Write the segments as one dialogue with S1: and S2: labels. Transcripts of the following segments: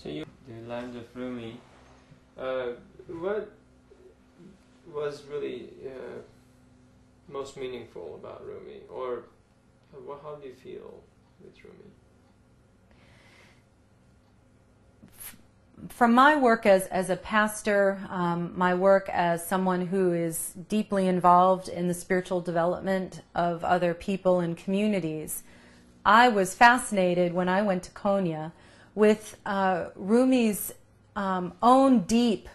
S1: So you, the land of Rumi, what was really most meaningful about Rumi, or how do you feel with Rumi?
S2: From my work as a pastor, my work as someone who is deeply involved in the spiritual development of other people and communities, I was fascinated when I went to Konya with Rumi's own deep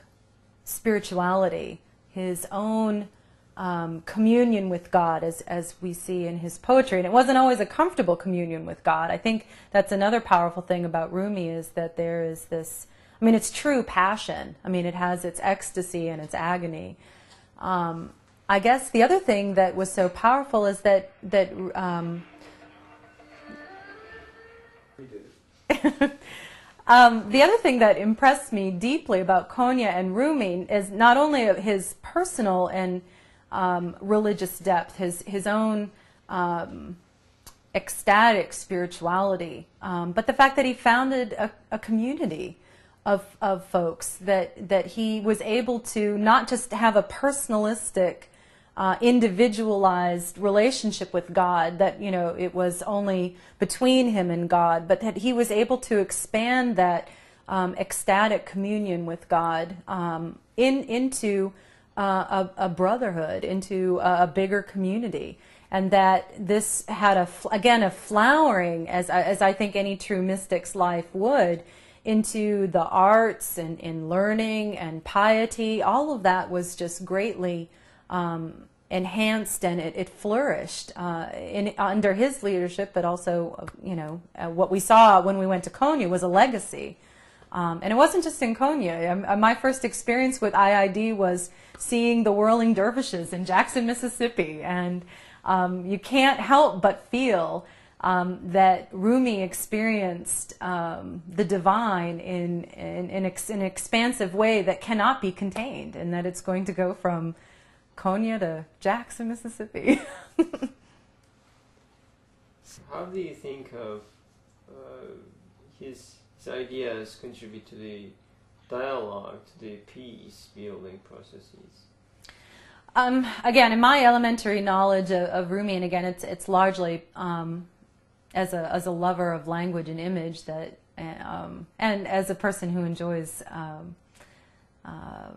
S2: spirituality, his own communion with God, as we see in his poetry. And it wasn't always a comfortable communion with God. I think that's another powerful thing about Rumi, is that there is this, I mean, it's true passion. I mean, it has its ecstasy and its agony. I guess the other thing that was so powerful is that the other thing that impressed me deeply about Konya and Rumi is not only his personal and religious depth, his own ecstatic spirituality, but the fact that he founded a community of folks, that he was able to not just have a personalistic, individualized relationship with God, that, you know, it was only between him and God, but that he was able to expand that ecstatic communion with God into a brotherhood, into a bigger community. And that this had again a flowering, as I think any true mystic's life would, into the arts and in learning and piety. All of that was just greatly enhanced, and it flourished under his leadership, but also, you know, what we saw when we went to Konya was a legacy. And it wasn't just in Konya. My first experience with IID was seeing the whirling dervishes in Jackson, Mississippi, and you can't help but feel that Rumi experienced the divine in an expansive way that cannot be contained, and that it's going to go from Konya to Jackson, Mississippi.
S1: How do you think of his ideas contribute to the dialogue, to the peace-building processes?
S2: Again, in my elementary knowledge of Rumi, and again, it's largely as a lover of language and image, that, and as a person who enjoys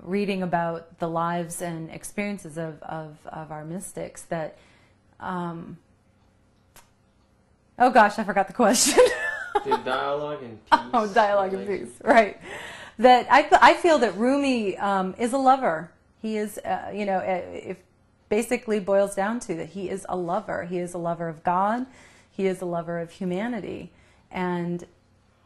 S2: reading about the lives and experiences of our mystics, that oh gosh, I forgot the question.
S1: The dialogue and peace.
S2: Oh, dialogue and peace, right. That I feel that Rumi is a lover. He is, you know, it basically boils down to that he is a lover. He is a lover of God. He is a lover of humanity. And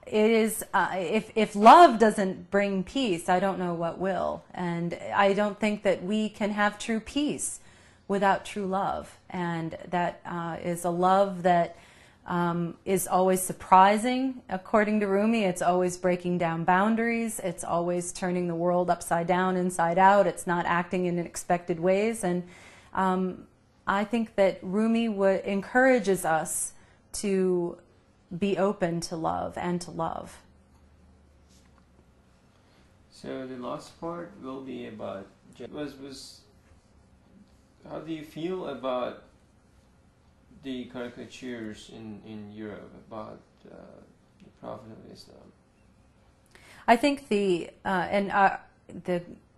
S2: it is, if love doesn't bring peace, I don't know what will. And I don't think that we can have true peace without true love. And that is a love that is always surprising. According to Rumi, it's always breaking down boundaries. It's always turning the world upside down, inside out. It's not acting in unexpected ways. And I think that Rumi encourages us to be open to love and to love.
S1: So the last part will be about how do you feel about the caricatures in Europe about the Prophet of Islam?
S2: I think it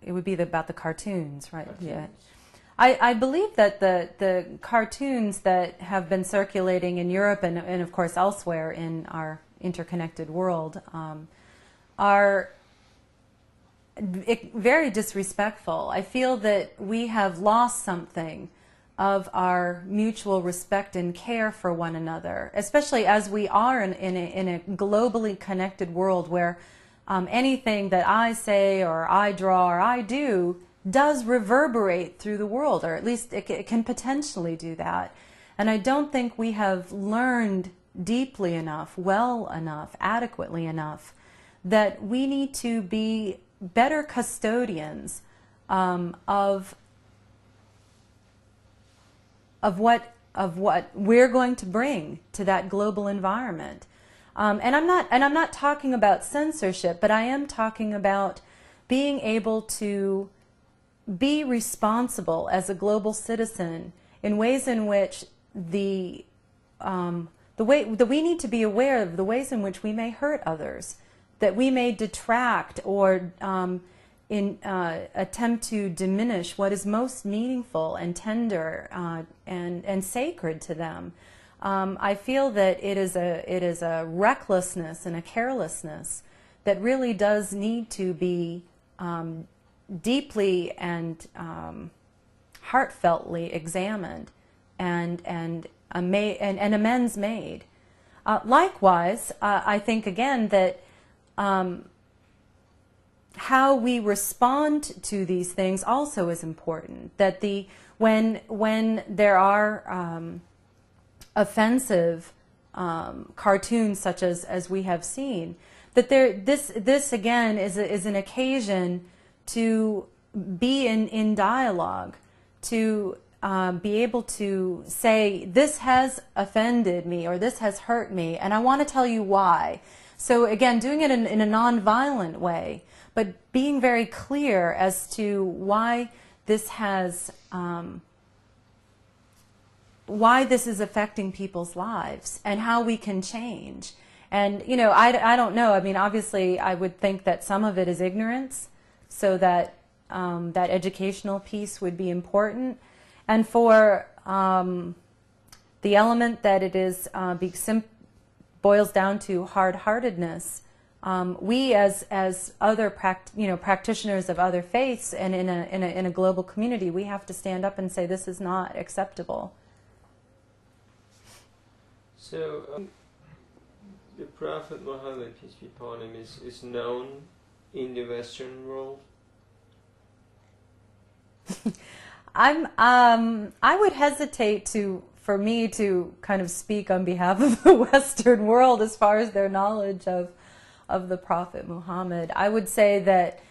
S2: would be about the cartoons, right?
S1: Cartoons.
S2: Yeah. I believe that the cartoons that have been circulating in Europe and of course elsewhere in our interconnected world are very disrespectful. I feel that we have lost something of our mutual respect and care for one another, especially as we are in a globally connected world where anything that I say or I draw or I do does reverberate through the world, or at least it can potentially do that. And I don't think we have learned deeply enough, well enough, adequately enough, that we need to be better custodians of what we're going to bring to that global environment. And I'm not talking about censorship, but I am talking about being able to be responsible as a global citizen in ways in which the way that we need to be aware of the ways in which we may hurt others, that we may detract or attempt to diminish what is most meaningful and tender and sacred to them. I feel that it is a recklessness and a carelessness that really does need to be deeply and heartfeltly examined and amends made. Likewise, I think again that how we respond to these things also is important. That when there are offensive cartoons such as we have seen, that this again is an occasion to be in dialogue, to be able to say, this has offended me or this has hurt me, and I want to tell you why. So again, doing it in a non-violent way, but being very clear as to why this has why this is affecting people's lives and how we can change. And you know, I don't know. I mean, obviously, I would think that some of it is ignorance, so that that educational piece would be important. And for the element that it is boils down to hard-heartedness, we as other practitioners of other faiths and in a global community, we have to stand up and say this is not acceptable.
S1: So the Prophet Muhammad, peace be upon him, is known in the Western world.
S2: I would hesitate for me to kind of speak on behalf of the Western world as far as their knowledge of the Prophet Muhammad. I would say that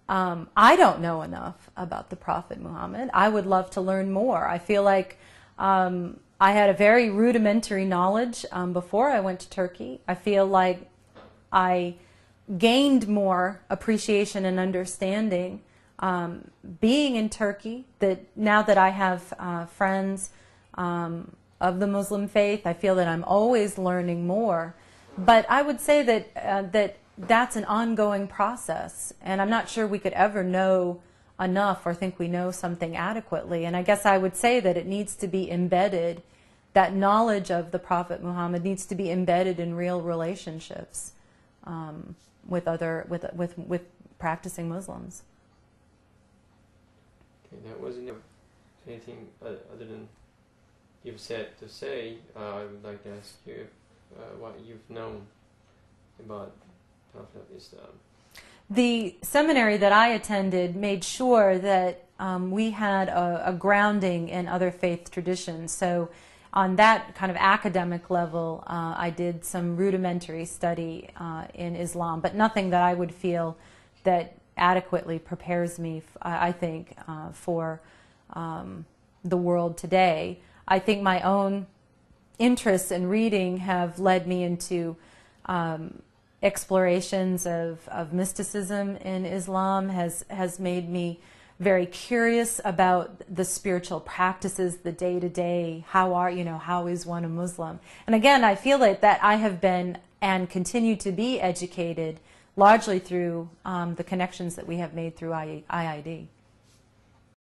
S2: I don't know enough about the Prophet Muhammad. I would love to learn more. I feel like I had a very rudimentary knowledge before I went to Turkey. I feel like I gained more appreciation and understanding being in Turkey, that now that I have friends of the Muslim faith, I feel that I'm always learning more. But I would say that that's an ongoing process, and I'm not sure we could ever know enough or think we know something adequately. And I guess I would say that it needs to be embedded, that knowledge of the Prophet Muhammad needs to be embedded in real relationships with practicing Muslims.
S1: That wasn't anything other than you've said to say. I would like to ask you what you've known about Prophet of Islam.
S2: The seminary that I attended made sure that we had a grounding in other faith traditions. So on that kind of academic level, I did some rudimentary study in Islam, but nothing that I would feel that adequately prepares me, I think, for the world today. I think my own interests in reading have led me into explorations of mysticism in Islam, has made me very curious about the spiritual practices, the day-to-day, how is one a Muslim? And again, I feel like that I have been and continue to be educated largely through the connections that we have made through IID.